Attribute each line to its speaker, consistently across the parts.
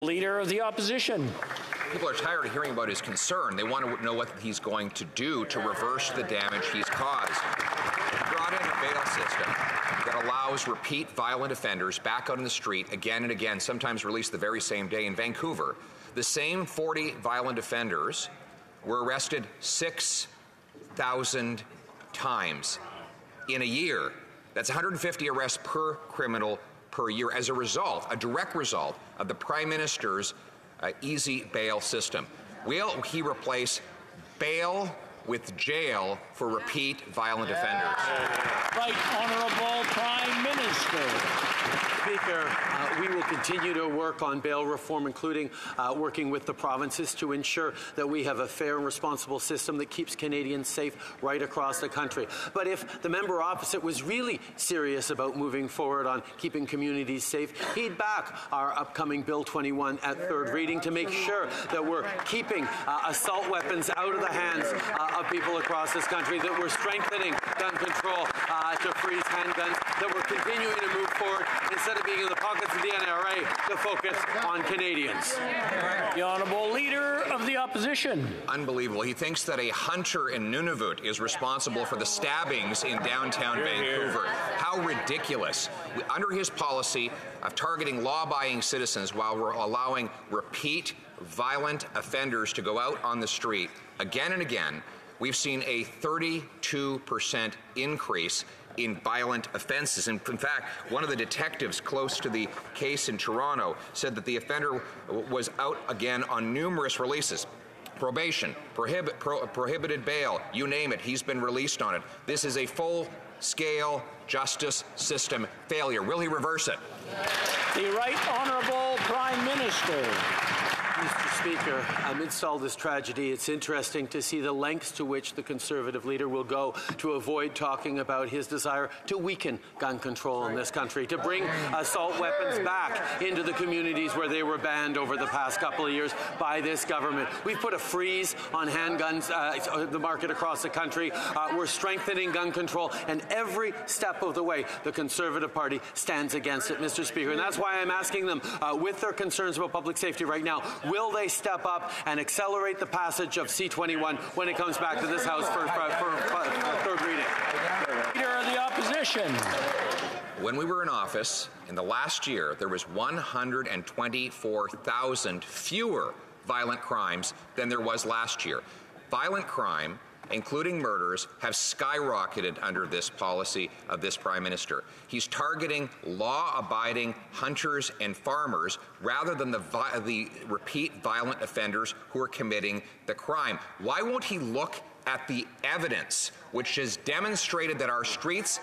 Speaker 1: Leader of the Opposition.
Speaker 2: People are tired of hearing about his concern. They want to know what he's going to do to reverse the damage he's caused. He brought in a bail system that allows repeat violent offenders back out in the street again and again, sometimes released the very same day. In Vancouver, the same 40 violent offenders were arrested 6,000 times in a year. That's 150 arrests per criminal per year as a result, a direct result of the Prime Minister's easy bail system. Will he replace bail with jail for repeat violent offenders?
Speaker 1: Right Honourable Prime Minister.
Speaker 3: Speaker, we will continue to work on bail reform, including working with the provinces to ensure that we have a fair and responsible system that keeps Canadians safe right across the country. But if the member opposite was really serious about moving forward on keeping communities safe, he'd back our upcoming Bill 21 at third reading to make sure that we're keeping assault weapons out of the hands of people across this country, that we're strengthening gun control to freeze handguns, that we're continuing to move forward instead of being in the pockets of the NRA to focus on Canadians.
Speaker 1: The Honourable Leader of the Opposition.
Speaker 2: Unbelievable. He thinks that a hunter in Nunavut is responsible for the stabbings in downtown Vancouver. How ridiculous. Under his policy of targeting law-abiding citizens while we're allowing repeat violent offenders to go out on the street again and again, we've seen a 32% increase in violent offences. And in fact, one of the detectives close to the case in Toronto said that the offender was out again on numerous releases. Probation, prohibited bail, you name it, he's been released on it. This is a full-scale justice system failure. Will he reverse it?
Speaker 1: The Right Honourable Prime Minister.
Speaker 3: Mr. Speaker, amidst all this tragedy, it's interesting to see the lengths to which the Conservative leader will go to avoid talking about his desire to weaken gun control in this country, to bring assault weapons back into the communities where they were banned over the past couple of years by this government. We've put a freeze on handguns, the market across the country. We're strengthening gun control, and every step of the way, the Conservative Party stands against it, Mr. Speaker. And that's why I'm asking them, with their concerns about public safety right now, will they step up and accelerate the passage of C-21 when it comes back to this House for third reading?
Speaker 1: Leader of the Opposition.
Speaker 2: When we were in office, in the last year, there was 124,000 fewer violent crimes than there was last year. Violent crime, including murders, have skyrocketed under this policy of this Prime Minister. He's targeting law-abiding hunters and farmers rather than the repeat violent offenders who are committing the crime. Why won't he look at the evidence which has demonstrated that our streets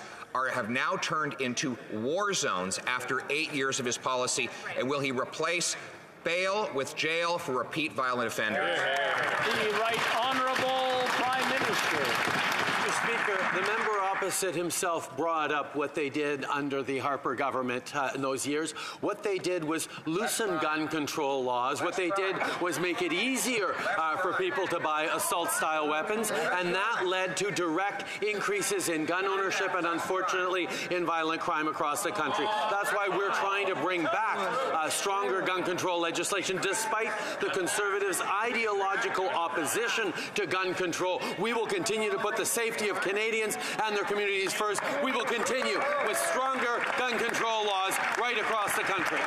Speaker 2: have now turned into war zones after 8 years of his policy, and will he replace bail with jail for repeat violent offenders?
Speaker 1: The Right Honourable Prime Minister.
Speaker 3: Mr. Speaker, the member opposite himself brought up what they did under the Harper government in those years. What they did was loosen gun control laws. What they did was make it easier for people to buy assault-style weapons, and that led to direct increases in gun ownership and, unfortunately, in violent crime across the country. That's why we're trying to bring back stronger gun control legislation, despite the Conservatives' ideological opposition to gun control. We will continue to put the safety of Canadians and their communities first. We will continue with stronger gun control laws right across the country.